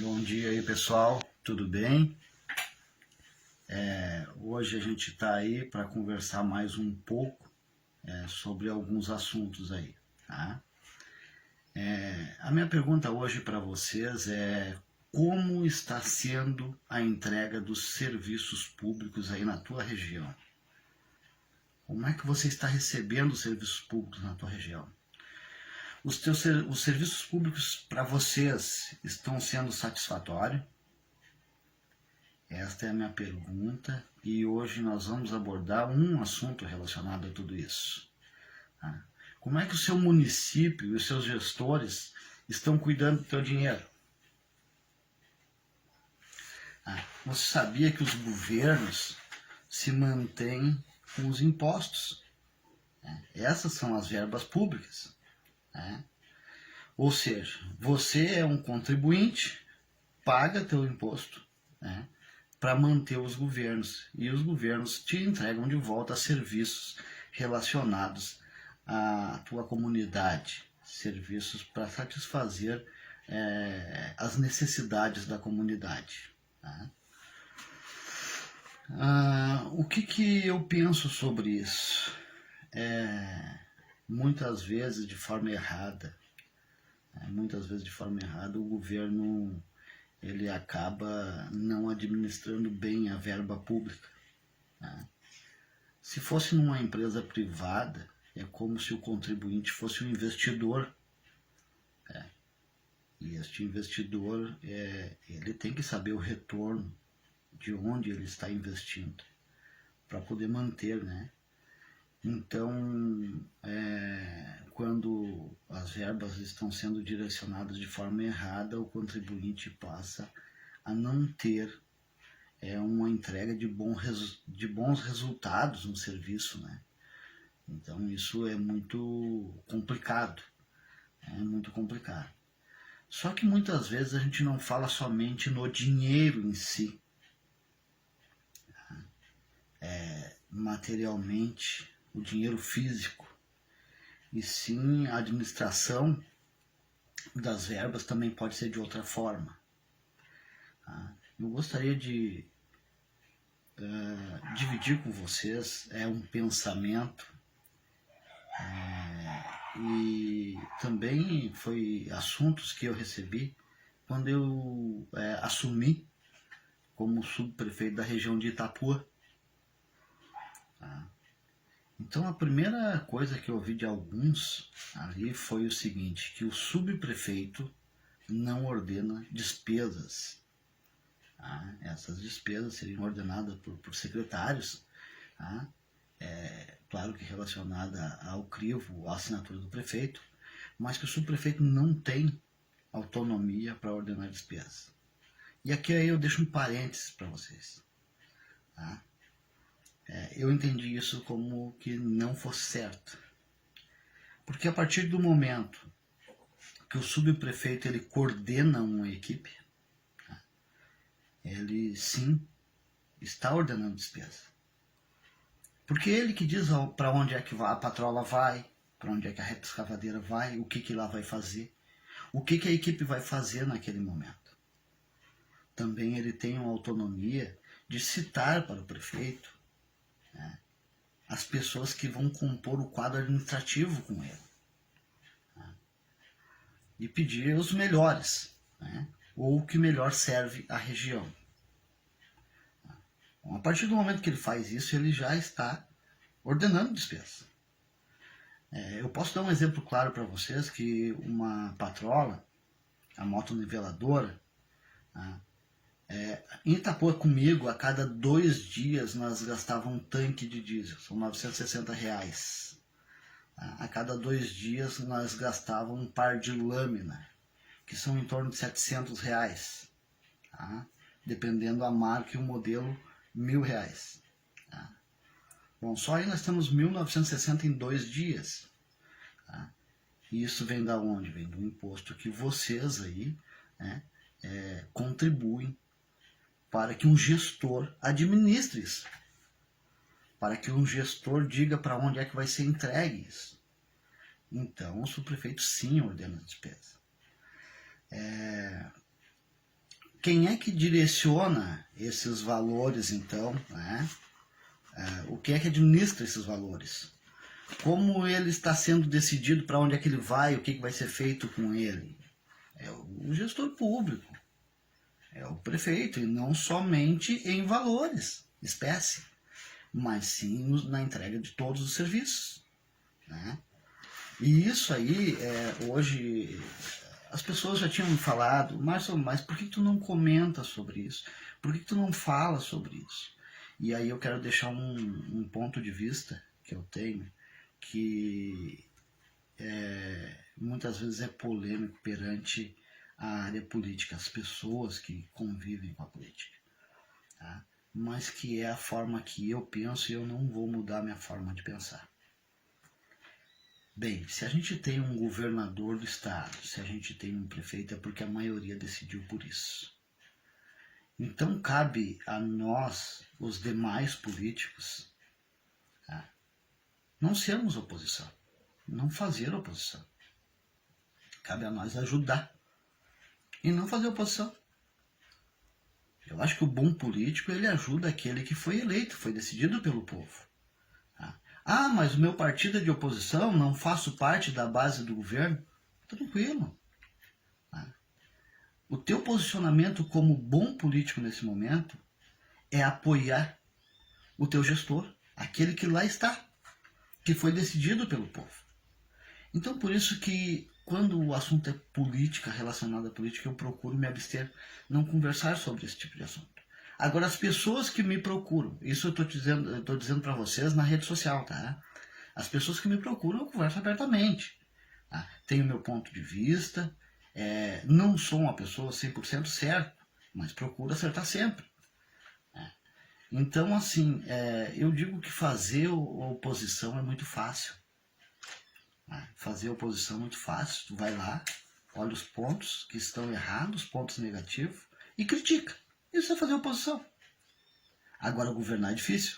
Bom dia aí, pessoal, tudo bem? Hoje a gente está aí para conversar mais um pouco sobre alguns assuntos aí, tá? A minha pergunta hoje para vocês é: como está sendo a entrega dos serviços públicos aí na tua região? Como é que você está recebendo os serviços públicos na tua região? Os serviços públicos para vocês estão sendo satisfatórios? Esta é a minha pergunta e hoje nós vamos abordar um assunto relacionado a tudo isso. Como é que o seu município e os seus gestores estão cuidando do seu dinheiro? Você sabia que os governos se mantêm com os impostos? Essas são as verbas públicas. Ou seja, você é um contribuinte, paga teu imposto, para manter os governos, e os governos te entregam de volta serviços relacionados à tua comunidade, serviços para satisfazer as necessidades da comunidade. O que eu penso sobre isso? Muitas vezes de forma errada, o governo ele acaba não administrando bem a verba pública. Se fosse numa empresa privada, é como se o contribuinte fosse um investidor. E este investidor, ele tem que saber o retorno de onde ele está investindo, para poder manter, né? Então, quando as verbas estão sendo direcionadas de forma errada, o contribuinte passa a não ter uma entrega de bons resultados no serviço, né? Então isso é muito complicado, Só que muitas vezes a gente não fala somente no dinheiro em si, materialmente, o dinheiro físico, e sim a administração das verbas também pode ser de outra forma. Eu gostaria de dividir com vocês um pensamento, e também foi assuntos que eu recebi quando eu assumi como subprefeito da região de Itapuã. Então a primeira coisa que eu ouvi de alguns ali foi o seguinte, que o subprefeito não ordena despesas. Essas despesas seriam ordenadas por secretários, claro que relacionada ao crivo, à assinatura do prefeito, mas que o subprefeito não tem autonomia para ordenar despesas. E aqui aí eu deixo um parênteses para vocês. Eu entendi isso como que não fosse certo. Porque a partir do momento que o subprefeito ele coordena uma equipe, ele sim está ordenando despesa. Porque ele que diz para onde é que a patrola vai, para onde é que a retroescavadeira vai, o que lá vai fazer, o que a equipe vai fazer naquele momento. Também ele tem uma autonomia de citar para o prefeito as pessoas que vão compor o quadro administrativo com ele. E pedir os melhores, ou o que melhor serve à região. Bom, a partir do momento que ele faz isso, ele já está ordenando despesa. Eu posso dar um exemplo claro para vocês, que uma patrola, a motoniveladora, em Itapuã comigo, a cada 2 dias nós gastávamos um tanque de diesel, são R$960. A cada 2 dias nós gastávamos um par de lâmina, que são em torno de R$700, dependendo da marca e o modelo, R$1.000. Bom, só aí nós temos 1.960 em 2 dias. E isso vem da onde? Vem do imposto que vocês aí contribuem para que um gestor administre isso. Para que um gestor diga para onde é que vai ser entregue isso. Então, o subprefeito sim ordena a despesa. quem é que direciona esses valores, então, né? O que é que administra esses valores? Como ele está sendo decidido, para onde é que ele vai, o que vai ser feito com ele? É o gestor público, é o prefeito, e não somente em valores, espécie, mas sim na entrega de todos os serviços, né? E isso aí, hoje, as pessoas já tinham me falado, Márcio, mas por que tu não comenta sobre isso? Por que tu não fala sobre isso? E aí eu quero deixar um ponto de vista que eu tenho, que muitas vezes é polêmico perante a área política, as pessoas que convivem com a política, tá? Mas que é a forma que eu penso e eu não vou mudar minha forma de pensar. Bem, se a gente tem um governador do estado, se a gente tem um prefeito, é porque a maioria decidiu por isso. Então cabe a nós, os demais políticos, tá? Não sermos oposição, não fazer oposição. Cabe a nós ajudar e não fazer oposição. Eu acho que o bom político, ele ajuda aquele que foi eleito, foi decidido pelo povo. Ah, mas o meu partido é de oposição, não faço parte da base do governo. Tranquilo. O teu posicionamento como bom político nesse momento é apoiar o teu gestor, aquele que lá está, que foi decidido pelo povo. Então, por isso que quando o assunto é política, relacionado à política, eu procuro me abster, não conversar sobre esse tipo de assunto. Agora, as pessoas que me procuram, isso eu estou dizendo para vocês na rede social, tá? As pessoas que me procuram, eu converso abertamente. Tá? Tenho meu ponto de vista, não sou uma pessoa 100% certa, mas procuro acertar sempre. Então, assim, eu digo que fazer oposição é muito fácil. Fazer oposição é muito fácil. Tu vai lá, olha os pontos que estão errados, os pontos negativos, e critica. Isso é fazer oposição. Agora, governar é difícil.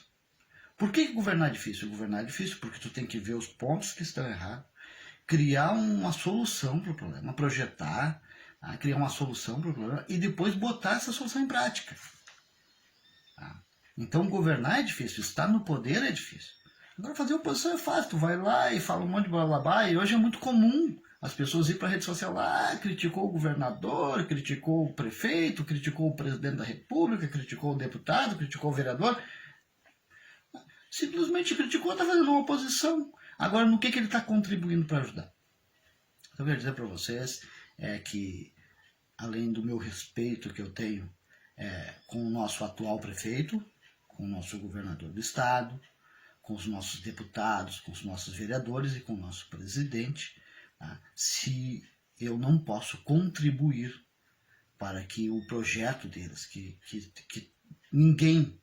Por que governar é difícil? Governar é difícil porque tu tem que ver os pontos que estão errados, criar uma solução para o problema, projetar, criar uma solução para o problema e depois botar essa solução em prática. Então, governar é difícil, estar no poder é difícil. Agora, fazer oposição é fácil, tu vai lá e fala um monte de blá blá blá, e hoje é muito comum as pessoas ir para a rede social lá, criticou o governador, criticou o prefeito, criticou o presidente da república, criticou o deputado, criticou o vereador. Simplesmente criticou, está fazendo uma oposição. Agora, no que ele está contribuindo para ajudar? Eu quero dizer para vocês que, além do meu respeito que eu tenho com o nosso atual prefeito, com o nosso governador do estado, com os nossos deputados, com os nossos vereadores e com o nosso presidente, se eu não posso contribuir para que o projeto deles, que ninguém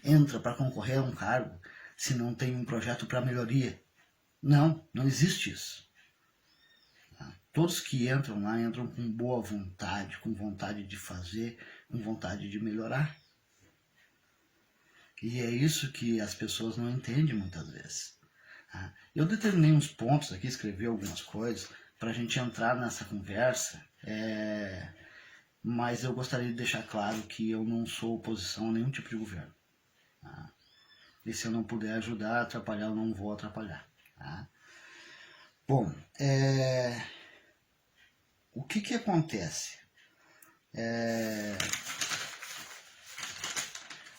entra para concorrer a um cargo se não tem um projeto para melhoria. Não existe isso. Todos que entram lá entram com boa vontade, com vontade de fazer, com vontade de melhorar. E é isso que as pessoas não entendem muitas vezes. Eu determinei uns pontos aqui, escrevi algumas coisas para a gente entrar nessa conversa, mas eu gostaria de deixar claro que eu não sou oposição a nenhum tipo de governo. E se eu não puder ajudar, atrapalhar, eu não vou atrapalhar. Bom, o que acontece?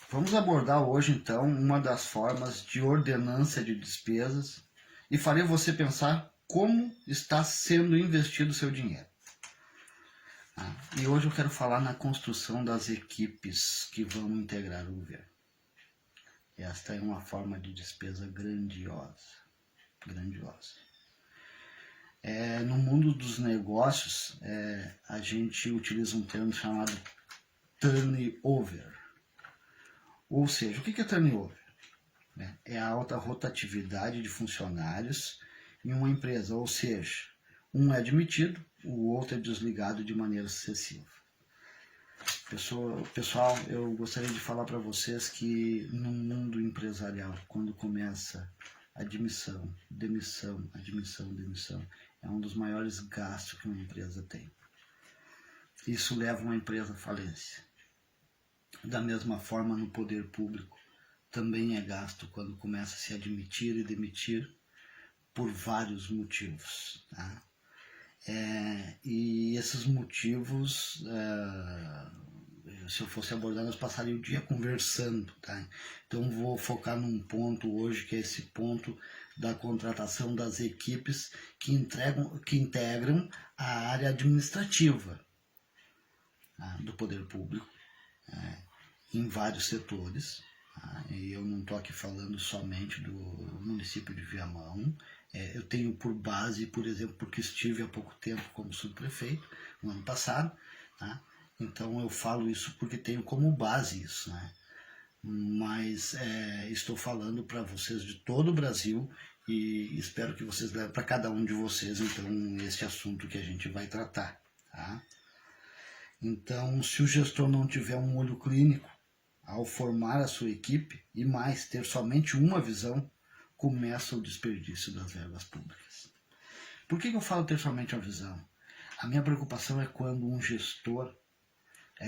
Vamos abordar hoje, então, uma das formas de ordenância de despesas e farei você pensar como está sendo investido o seu dinheiro. E hoje eu quero falar na construção das equipes que vão integrar o governo. Esta é uma forma de despesa grandiosa. No mundo dos negócios, a gente utiliza um termo chamado turnover. Ou seja, o que é turnover? É a alta rotatividade de funcionários em uma empresa, ou seja, um é admitido, o outro é desligado de maneira sucessiva. Pessoal, eu gostaria de falar para vocês que no mundo empresarial, quando começa admissão, demissão, é um dos maiores gastos que uma empresa tem. isso leva uma empresa à falência. Da mesma forma, no poder público, também é gasto quando começa a se admitir e demitir por vários motivos. Tá? E esses motivos, se eu fosse abordar, nós passaríamos o dia conversando. Tá? Então vou focar num ponto hoje, que é esse ponto da contratação das equipes que integram a área administrativa, tá? Do poder público, em vários setores. E eu não estou aqui falando somente do município de Viamão. Eu tenho por base, por exemplo, porque estive há pouco tempo como subprefeito, no ano passado, tá? Então eu falo isso porque tenho como base isso, né? Mas estou falando para vocês de todo o Brasil e espero que vocês levem para cada um de vocês, então, esse assunto que a gente vai tratar, tá? Então, se o gestor não tiver um olho clínico ao formar a sua equipe, e mais, ter somente uma visão, começa o desperdício das verbas públicas. Por que eu falo ter somente uma visão? A minha preocupação é quando um gestor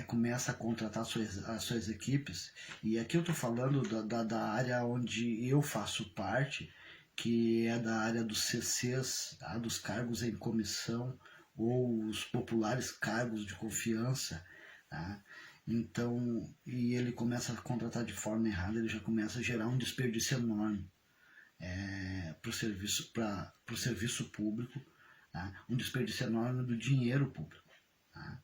começa a contratar as suas equipes, e aqui eu estou falando da área onde eu faço parte, que é da área dos CCs, tá? Dos cargos em comissão, ou os populares cargos de confiança, tá? Então, e ele começa a contratar de forma errada, ele já começa a gerar um desperdício enorme para o serviço público, tá? Um desperdício enorme do dinheiro público. Tá?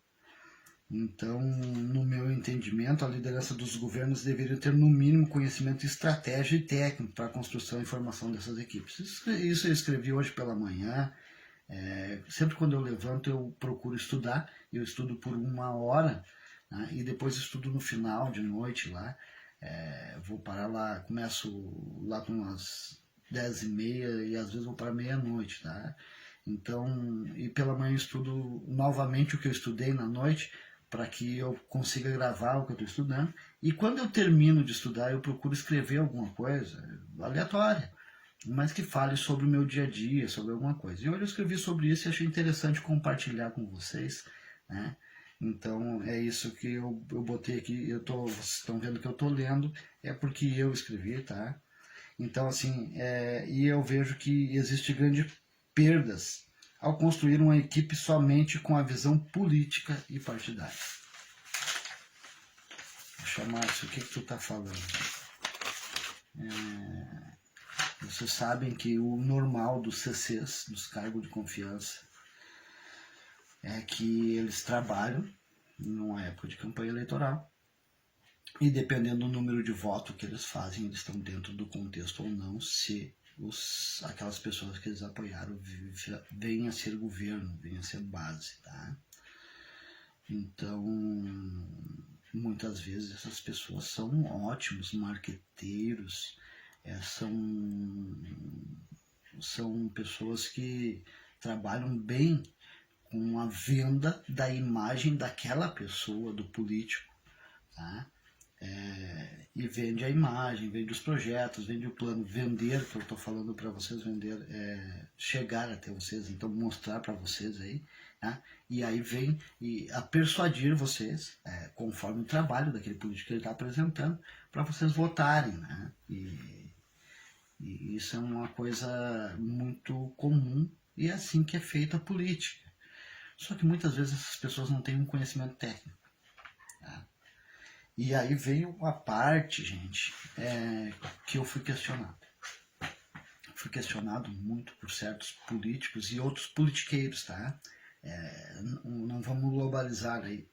Então, no meu entendimento, a liderança dos governos deveria ter no mínimo conhecimento, estratégia e técnico para a construção e formação dessas equipes. Isso eu escrevi hoje pela manhã. Sempre quando eu levanto eu procuro estudar, eu estudo por 1 hora, né, e depois estudo no final de noite lá, vou parar lá, começo lá com umas 10h30 e às vezes vou para meia-noite, tá? Então, e pela manhã eu estudo novamente o que eu estudei na noite, para que eu consiga gravar o que eu estou estudando, e quando eu termino de estudar eu procuro escrever alguma coisa aleatória, mas que fale sobre o meu dia a dia, sobre alguma coisa. E hoje eu escrevi sobre isso e achei interessante compartilhar com vocês, né? Então é isso que eu botei aqui, vocês estão vendo que eu estou lendo, é porque eu escrevi, tá? Então assim, e eu vejo que existe grandes perdas ao construir uma equipe somente com a visão política e partidária. Márcio, o que tu está falando? Vocês sabem que o normal dos CCs, dos cargos de confiança, é que eles trabalham numa época de campanha eleitoral e dependendo do número de votos que eles fazem, eles estão dentro do contexto ou não, se aquelas pessoas que eles apoiaram venham a ser governo, venham a ser base, tá? Então, muitas vezes essas pessoas são ótimos marqueteiros, são pessoas que trabalham bem com a venda da imagem daquela pessoa, do político, tá? E vende a imagem, vende os projetos, vende o plano, vender, que eu estou falando para vocês, vender, chegar até vocês, então mostrar para vocês aí, tá? E aí vem a persuadir vocês, conforme o trabalho daquele político que ele está apresentando, para vocês votarem, né? E isso é uma coisa muito comum e é assim que é feita a política. Só que muitas vezes essas pessoas não têm um conhecimento técnico. Tá? E aí veio a parte, gente, que eu fui questionado. Fui questionado muito por certos políticos e outros politiqueiros, tá? Não vamos globalizar aí,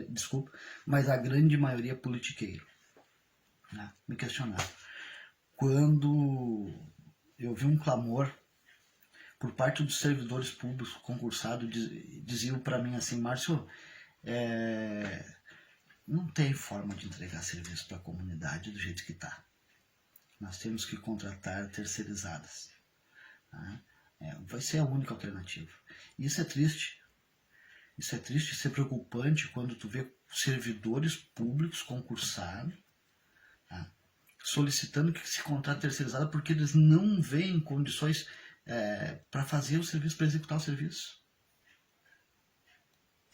desculpa, mas a grande maioria é politiqueiro. Né? Me questionaram. Quando eu vi um clamor por parte dos servidores públicos concursados, diziam para mim assim: Márcio, não tem forma de entregar serviço para a comunidade do jeito que está. Nós temos que contratar terceirizadas. Tá? Vai ser a única alternativa. E isso é triste. Isso é triste, isso é preocupante quando tu vê servidores públicos concursados, tá? Solicitando que se contrate terceirizada porque eles não veem condições para fazer o serviço, para executar o serviço.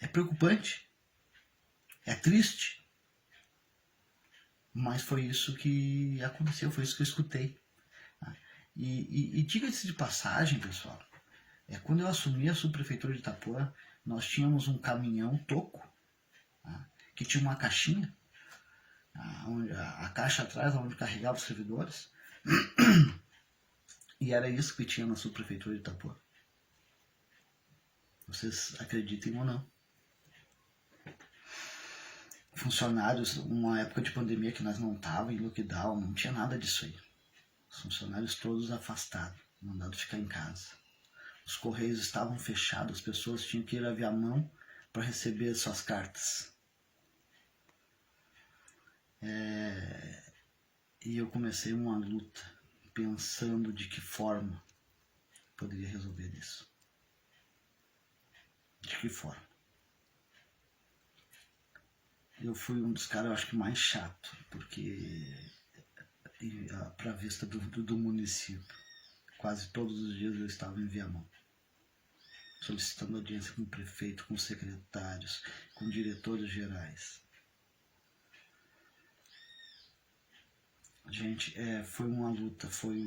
É preocupante, é triste, mas foi isso que aconteceu, foi isso que eu escutei. E diga-se de passagem, pessoal, quando eu assumi a subprefeitura de Itapuã, nós tínhamos um caminhão toco, que tinha uma caixinha, a caixa atrás, onde carregava os servidores, e era isso que tinha na subprefeitura de Itapuã. Vocês acreditem ou não. Funcionários, uma época de pandemia que nós não estávamos em lockdown, não tinha nada disso aí. Os funcionários todos afastados, mandados ficar em casa. Os correios estavam fechados, as pessoas tinham que ir a Viamão para receber suas cartas. E eu comecei uma luta, pensando de que forma poderia resolver isso. De que forma? Eu fui um dos caras, eu acho que mais chato, porque para a vista do município, quase todos os dias eu estava em Viamão, solicitando audiência com o prefeito, com os secretários, com diretores gerais. Gente, foi uma luta, foi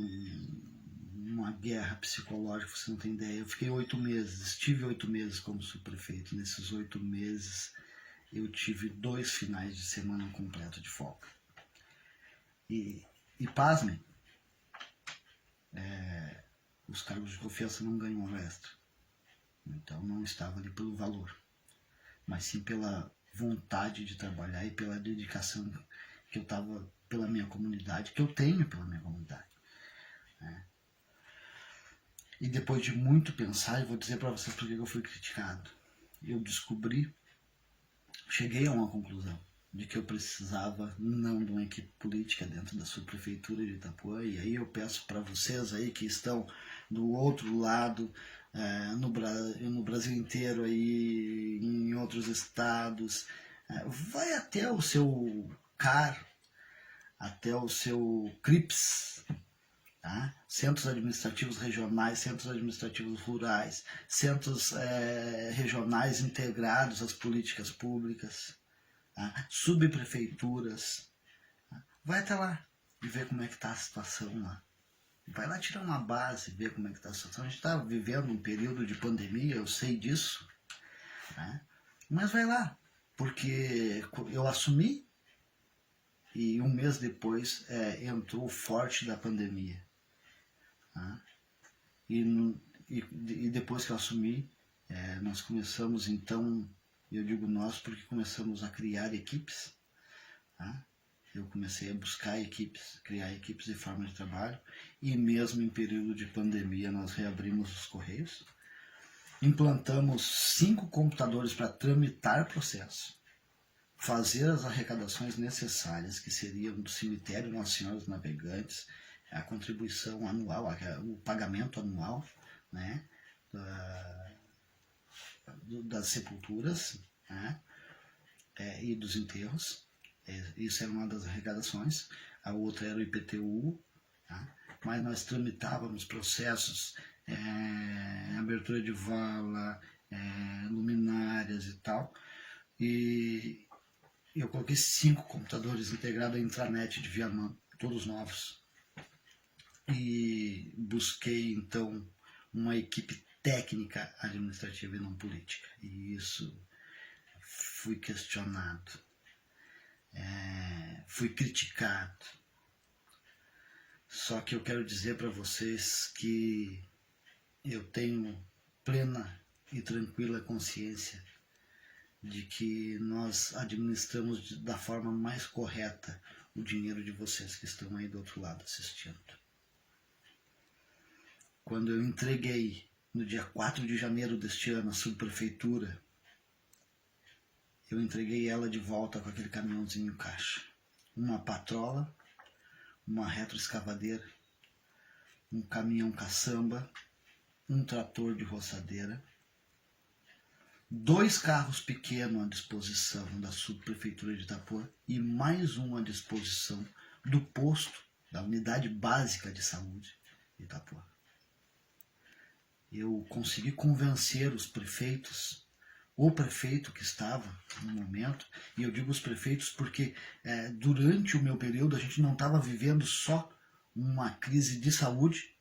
uma guerra psicológica, você não tem ideia. Eu fiquei 8 meses, estive 8 meses como subprefeito. Nesses 8 meses eu tive 2 finais de semana completo de folga. E pasmem, os cargos de confiança não ganham hora extra. Então não estava ali pelo valor, mas sim pela vontade de trabalhar e pela dedicação que eu estava pela minha comunidade, que eu tenho pela minha comunidade. E depois de muito pensar, eu vou dizer para vocês por que eu fui criticado. Eu cheguei a uma conclusão de que eu precisava não de uma equipe política dentro da subprefeitura de Itapuã, e aí eu peço para vocês aí que estão do outro lado, no Brasil inteiro, aí, em outros estados, vai até o seu CAR, até o seu CRIPS, tá? Centros administrativos regionais, centros administrativos rurais, centros regionais integrados às políticas públicas, tá? Subprefeituras, tá? Vai até lá e ver como é que está a situação lá. Vai lá tirar uma base, ver como é que está a situação. A gente está vivendo um período de pandemia, eu sei disso, né? Mas vai lá, porque eu assumi e um mês depois entrou o forte da pandemia. Tá? E depois que eu assumi, nós começamos então, eu digo nós porque começamos a criar equipes, tá? Eu comecei a buscar equipes, criar equipes de forma de trabalho, e mesmo em período de pandemia nós reabrimos os correios, implantamos 5 computadores para tramitar processo, fazer as arrecadações necessárias, que seriam do cemitério Nossa Senhora dos Navegantes, a contribuição anual, o pagamento anual, né, das sepulturas, né, e dos enterros. Isso era uma das arrecadações. A outra era o IPTU, tá? Mas nós tramitávamos processos, abertura de vala, luminárias e tal. E eu coloquei 5 computadores integrados à intranet de Viamão, todos novos. E busquei então uma equipe técnica administrativa e não política. E isso fui questionado, fui criticado. Só que eu quero dizer para vocês que eu tenho plena e tranquila consciência de que nós administramos da forma mais correta o dinheiro de vocês que estão aí do outro lado assistindo. Quando eu entreguei, no dia 4 de janeiro deste ano, a subprefeitura, eu entreguei ela de volta com aquele caminhãozinho caixa. Uma patrola, uma retroescavadeira, um caminhão caçamba, um trator de roçadeira, 2 carros pequenos à disposição da subprefeitura de Itapuã e mais um à disposição do posto da unidade básica de saúde de Itapuã. Eu consegui convencer os prefeitos o prefeito que estava no momento, e eu digo os prefeitos porque durante o meu período a gente não estava vivendo só uma crise de saúde,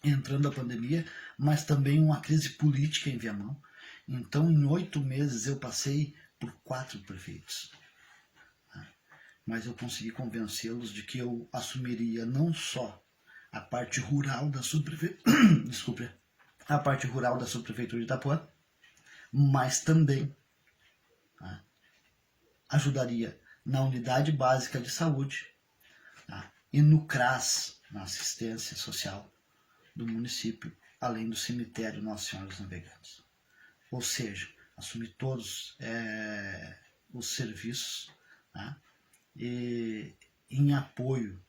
entrando a pandemia, mas também uma crise política em Viamão. Então, em 8 meses eu passei por 4 prefeitos. Mas eu consegui convencê-los de que eu assumiria não só a parte rural da subprefeitura, desculpe, a parte rural da subprefeitura de Itapuã, mas também ajudaria na unidade básica de saúde e no CRAS, na assistência social do município, além do cemitério Nossa Senhora dos Navegantes. Ou seja, assumir todos os serviços e em apoio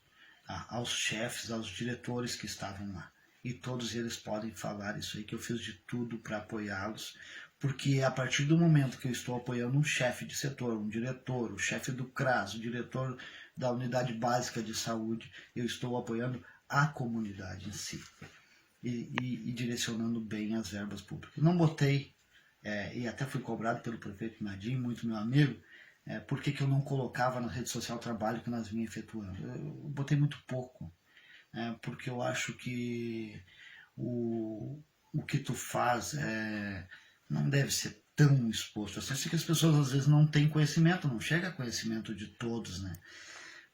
aos chefes, aos diretores que estavam lá. E todos eles podem falar isso aí, que eu fiz de tudo para apoiá-los, porque a partir do momento que eu estou apoiando um chefe de setor, um diretor, o chefe do CRAS, o diretor da unidade básica de saúde, eu estou apoiando a comunidade em si e direcionando bem as verbas públicas. Não botei, e até fui cobrado pelo prefeito Nadim, muito meu amigo, por que eu não colocava na rede social o trabalho que nós vinha efetuando. Eu botei muito pouco, porque eu acho que o que tu faz não deve ser tão exposto assim. Eu sei que as pessoas às vezes não têm conhecimento, não chega a conhecimento de todos, né?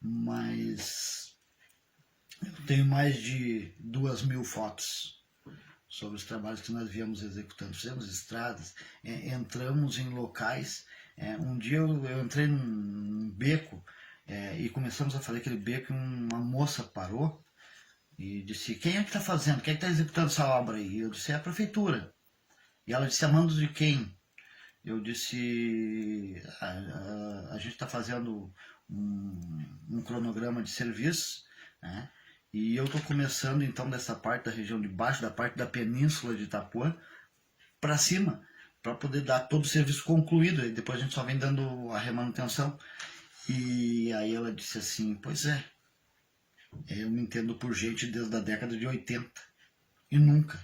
Mas eu tenho mais de 2.000 fotos sobre os trabalhos que nós viemos executando. Fizemos estradas, entramos em locais. Um dia eu entrei num beco e começamos a fazer aquele beco e uma moça parou e disse: quem é que está fazendo? Quem é que está executando essa obra aí? E eu disse: é a prefeitura. E ela disse: a mando de quem? Eu disse: a gente está fazendo um cronograma de serviço, né? E eu estou começando então dessa parte da região de baixo, da parte da península de Itapuã, para cima, para poder dar todo o serviço concluído. E depois a gente só vem dando a remanutenção. E aí ela disse assim: pois eu me entendo por gente desde a década de 80. E nunca,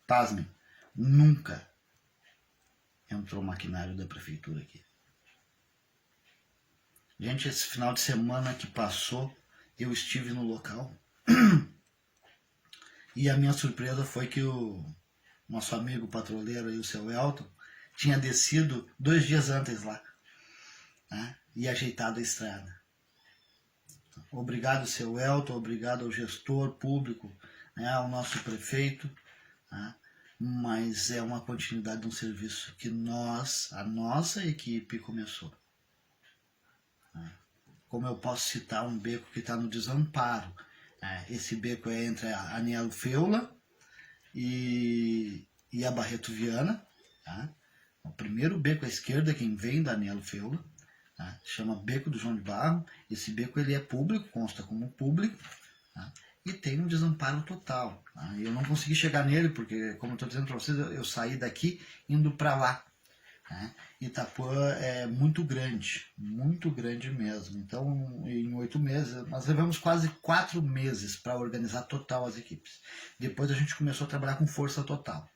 pasmem, nunca entrou maquinário da prefeitura aqui. Gente, esse final de semana que passou, eu estive no local e a minha surpresa foi que o nosso amigo patrulheiro aí, o seu Elton, tinha descido 2 dias antes lá, né, e ajeitado a estrada. Obrigado, seu Elton, obrigado ao gestor público, né, ao nosso prefeito, né, mas é uma continuidade de um serviço que a nossa equipe começou. Como eu posso citar um beco que está no Desamparo. Esse beco é entre a Anielo Feula e a Barreto Viana. O primeiro beco à esquerda, quem vem da Anielo Feula, chama Beco do João de Barro. Esse beco ele é público, consta como público, e tem um desamparo total. Eu não consegui chegar nele porque, como eu estou dizendo para vocês, eu saí daqui indo para lá. Itapuã é muito grande mesmo. Então, em 8 meses, nós levamos quase 4 meses para organizar total as equipes. Depois a gente começou a trabalhar com força total.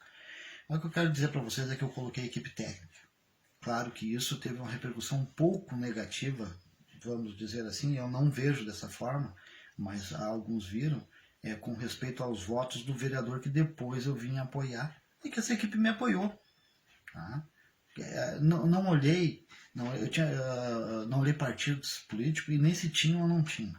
O que eu quero dizer para vocês é que eu coloquei equipe técnica. Claro que isso teve uma repercussão um pouco negativa, vamos dizer assim, eu não vejo dessa forma, mas alguns viram, com respeito aos votos do vereador que depois eu vim apoiar e que essa equipe me apoiou. Não olhei, não olhei partidos políticos e nem se tinha ou não tinha.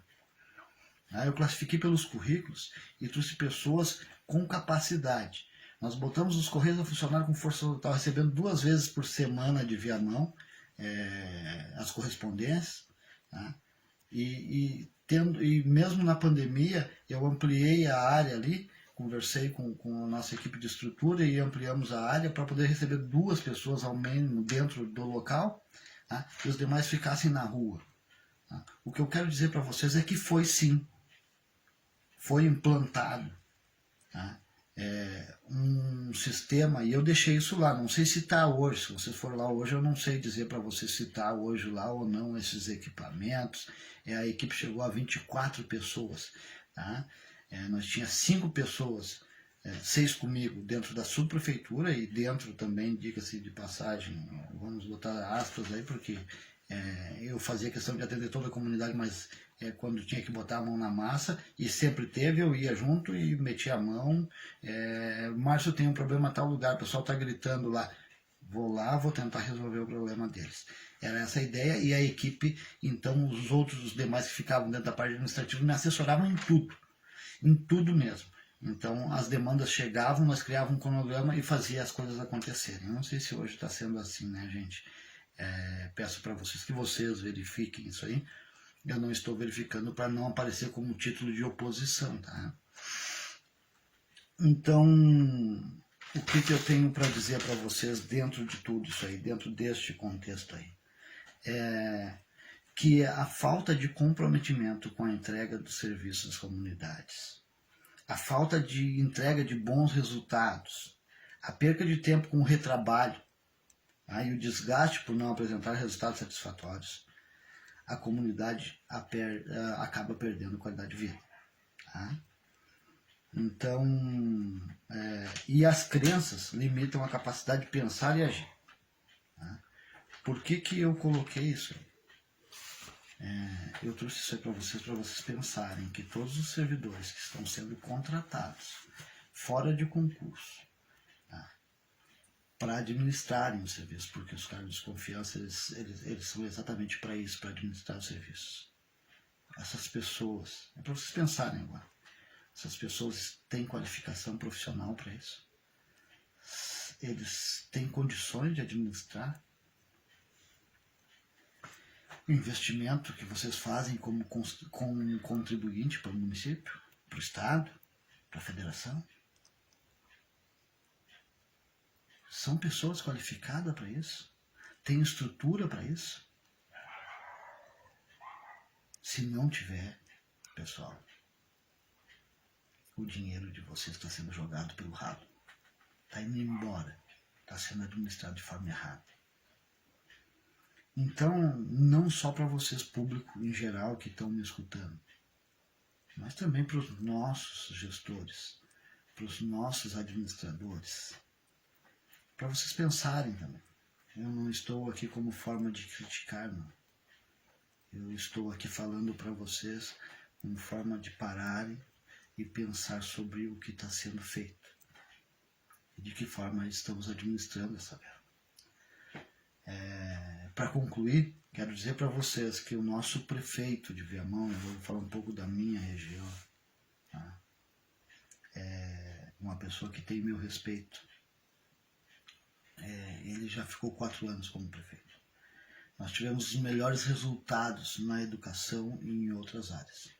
Eu classifiquei pelos currículos e trouxe pessoas com capacidade. Nós botamos os Correios a funcionar com força total, recebendo 2 vezes por semana de Viamão as correspondências. E mesmo na pandemia, eu ampliei a área ali, conversei com a nossa equipe de estrutura e ampliamos a área para poder receber 2 pessoas ao menos dentro do local, e os demais ficassem na rua. O que eu quero dizer para vocês é que foi sim, foi implantado um sistema, e eu deixei isso lá, não sei se está hoje, se vocês forem lá hoje, eu não sei dizer para vocês se está hoje lá ou não esses equipamentos. A equipe chegou a 24 pessoas, nós tínhamos 5 pessoas 6 comigo dentro da subprefeitura e dentro também, diga-se de passagem, vamos botar aspas aí, porque eu fazia questão de atender toda a comunidade, mas quando tinha que botar a mão na massa, e sempre teve, eu ia junto e metia a mão. Márcio, tem um problema em tal lugar, o pessoal está gritando lá. Vou lá, vou tentar resolver o problema deles. Era essa a ideia, e a equipe, então os demais que ficavam dentro da parte administrativa me assessoravam em tudo mesmo. Então as demandas chegavam, nós criávamos um cronograma e fazia as coisas acontecerem. Eu não sei se hoje está sendo assim, né, gente? Peço para vocês que vocês verifiquem isso aí. Eu não estou verificando para não aparecer como título de oposição, tá? Então, o que eu tenho para dizer para vocês dentro de tudo isso aí, dentro deste contexto aí? Que a falta de comprometimento com a entrega dos serviços às comunidades, a falta de entrega de bons resultados, a perca de tempo com o retrabalho, e o desgaste por não apresentar resultados satisfatórios, a comunidade acaba perdendo qualidade de vida. Tá? Então, e as crenças limitam a capacidade de pensar e agir. Tá? Por que eu coloquei isso aí? Eu trouxe isso aí para vocês pensarem que todos os servidores que estão sendo contratados fora de concurso, tá, para administrarem o serviço, porque os cargos de confiança eles são exatamente para isso, para administrar o serviço. Essas pessoas, para vocês pensarem agora, essas pessoas têm qualificação profissional para isso? Eles têm condições de administrar? O investimento que vocês fazem como contribuinte para o município, para o estado, para a federação? São pessoas qualificadas para isso? Tem estrutura para isso? Se não tiver, pessoal, o dinheiro de vocês está sendo jogado pelo ralo. Está indo embora. Está sendo administrado de forma errada. Então, não só para vocês, público em geral, que estão me escutando, mas também para os nossos gestores, para os nossos administradores, para vocês pensarem também. Eu não estou aqui como forma de criticar, não. Eu estou aqui falando para vocês como forma de pararem e pensar sobre o que está sendo feito e de que forma estamos administrando essa verba. Para concluir, quero dizer para vocês que o nosso prefeito de Viamão, eu vou falar um pouco da minha região, tá? É uma pessoa que tem meu respeito. Ele já ficou 4 anos como prefeito. Nós tivemos os melhores resultados na educação e em outras áreas.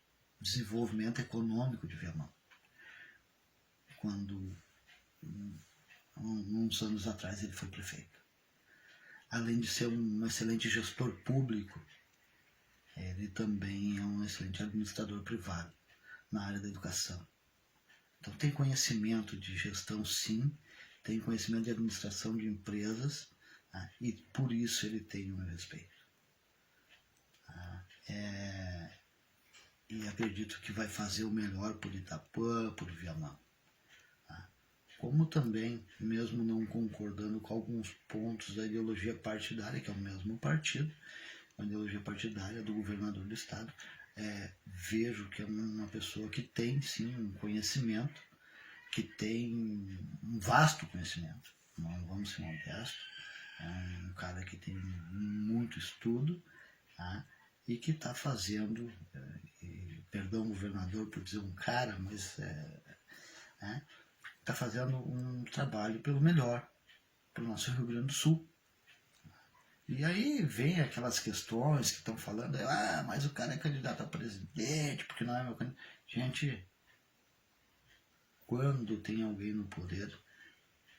Desenvolvimento econômico de Viamão. Quando, uns anos atrás, ele foi prefeito. Além de ser um excelente gestor público, ele também é um excelente administrador privado na área da educação. Então tem conhecimento de gestão, sim, tem conhecimento de administração de empresas, e por isso ele tem o meu respeito. E acredito que vai fazer o melhor por Itapuã, por Viamão. Como também, mesmo não concordando com alguns pontos da ideologia partidária, que é o mesmo partido, a ideologia partidária do governador do estado, vejo que é uma pessoa que tem sim um conhecimento, que tem um vasto conhecimento, não vamos ser modestos, é um cara que tem muito estudo, tá? E que está fazendo, perdão governador por dizer um cara, mas está fazendo um trabalho pelo melhor, para o nosso Rio Grande do Sul. E aí vem aquelas questões que estão falando, mas o cara é candidato a presidente, porque não é meu candidato. Gente, quando tem alguém no poder,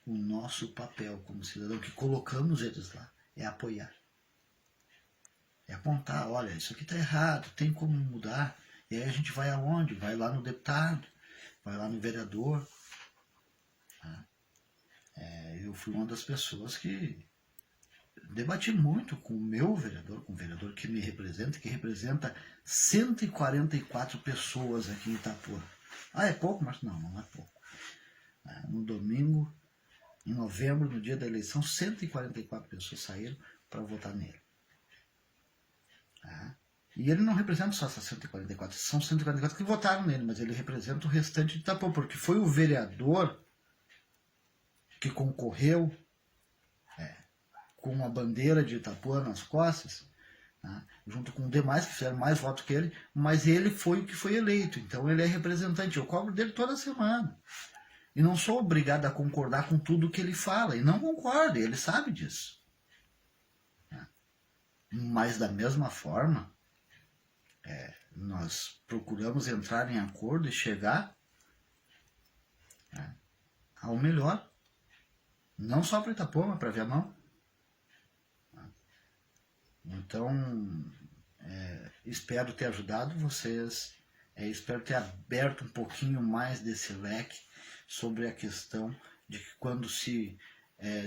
o nosso papel como cidadão, que colocamos eles lá, é apoiar. É apontar, olha, isso aqui está errado, tem como mudar. E aí a gente vai aonde? Vai lá no deputado, vai lá no vereador. Eu fui uma das pessoas que debati muito com o meu vereador, com o vereador que me representa, que representa 144 pessoas aqui em Itapuã. É pouco? Mas não é pouco. né? No domingo, em novembro, no dia da eleição, 144 pessoas saíram para votar nele. Tá? E ele não representa só essas 144, são 144 que votaram nele, mas ele representa o restante de Itapuã, porque foi o vereador que concorreu com a bandeira de Itapuã nas costas, né, junto com demais que fizeram mais votos que ele, mas ele foi o que foi eleito, então ele é representante, eu cobro dele toda semana. E não sou obrigado a concordar com tudo que ele fala, e não concordo, ele sabe disso. Mas da mesma forma, nós procuramos entrar em acordo e chegar ao melhor. Não só para Itapuã, mas para Viamão. Então, espero ter ajudado vocês, espero ter aberto um pouquinho mais desse leque sobre a questão de que quando se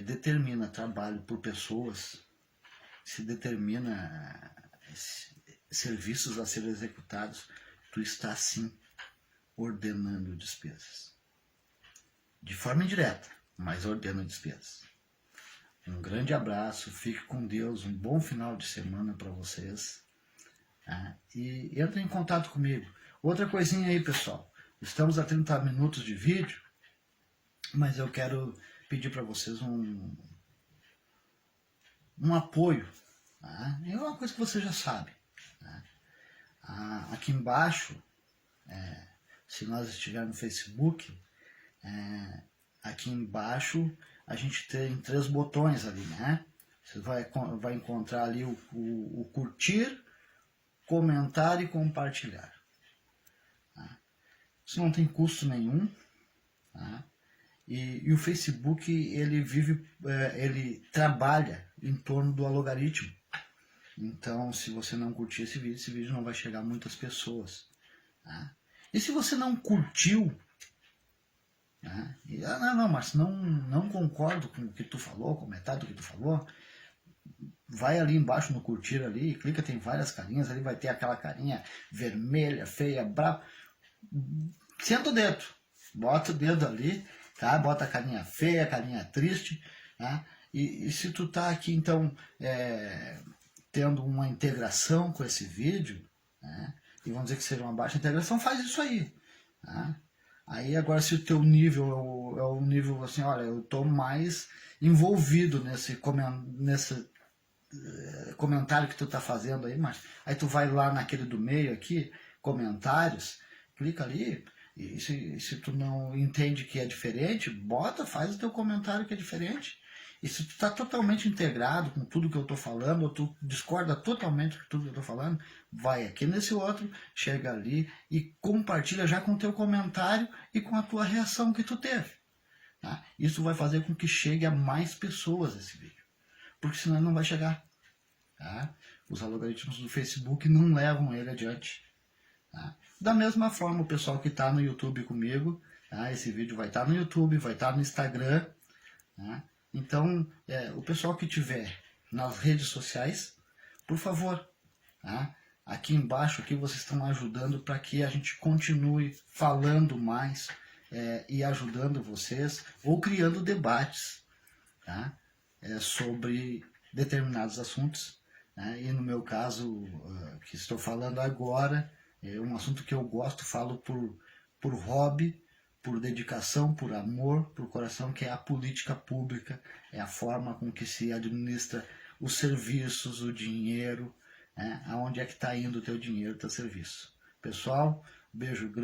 determina trabalho por pessoas, se determina serviços a serem executados, tu está sim ordenando despesas. De forma indireta, mas ordena despesas. Um grande abraço, fique com Deus, um bom final de semana para vocês. E entre em contato comigo. Outra coisinha aí, pessoal. Estamos a 30 minutos de vídeo, mas eu quero pedir para vocês um apoio. É uma coisa que você já sabe. Aqui embaixo, se nós estivermos no Facebook, aqui embaixo a gente tem 3 botões ali, né? Você vai encontrar ali o curtir, comentar e compartilhar. Isso não tem custo nenhum. E o Facebook ele trabalha em torno do algoritmo. Então, se você não curtir esse vídeo não vai chegar a muitas pessoas. E se você não curtiu, não, mas não concordo com o que tu falou, com metade do que tu falou, vai ali embaixo no curtir ali, clica, tem várias carinhas, ali vai ter aquela carinha vermelha, feia, brava. Senta o dedo, bota o dedo ali, tá? Bota a carinha feia, a carinha triste, tá? E se tu tá aqui, então, tendo uma integração com esse vídeo, né? E vamos dizer que seja uma baixa integração, faz isso aí, tá? Aí agora se o teu nível é um nível assim, olha, eu estou mais envolvido nesse comentário que tu está fazendo aí, mas aí tu vai lá naquele do meio aqui, comentários, clica ali, e se tu não entende que é diferente, faz o teu comentário que é diferente. E se tu está totalmente integrado com tudo que eu estou falando, ou tu discorda totalmente com tudo que eu estou falando, vai aqui nesse outro, chega ali e compartilha já com o teu comentário e com a tua reação que tu teve. Tá? Isso vai fazer com que chegue a mais pessoas esse vídeo, porque senão ele não vai chegar. Tá? Os algoritmos do Facebook não levam ele adiante. Tá? Da mesma forma, o pessoal que está no YouTube comigo, tá? Esse vídeo vai estar no YouTube, vai estar no Instagram. Tá? Então, o pessoal que tiver nas redes sociais, por favor, tá? Aqui embaixo aqui vocês estão ajudando para que a gente continue falando mais e ajudando vocês, ou criando debates, tá? Sobre determinados assuntos. Né? E no meu caso, que estou falando agora, é um assunto que eu gosto, falo por hobby, por dedicação, por amor, por coração, que é a política pública, é a forma com que se administra os serviços, o dinheiro, aonde é que está indo o teu dinheiro, o teu serviço. Pessoal, beijo grande.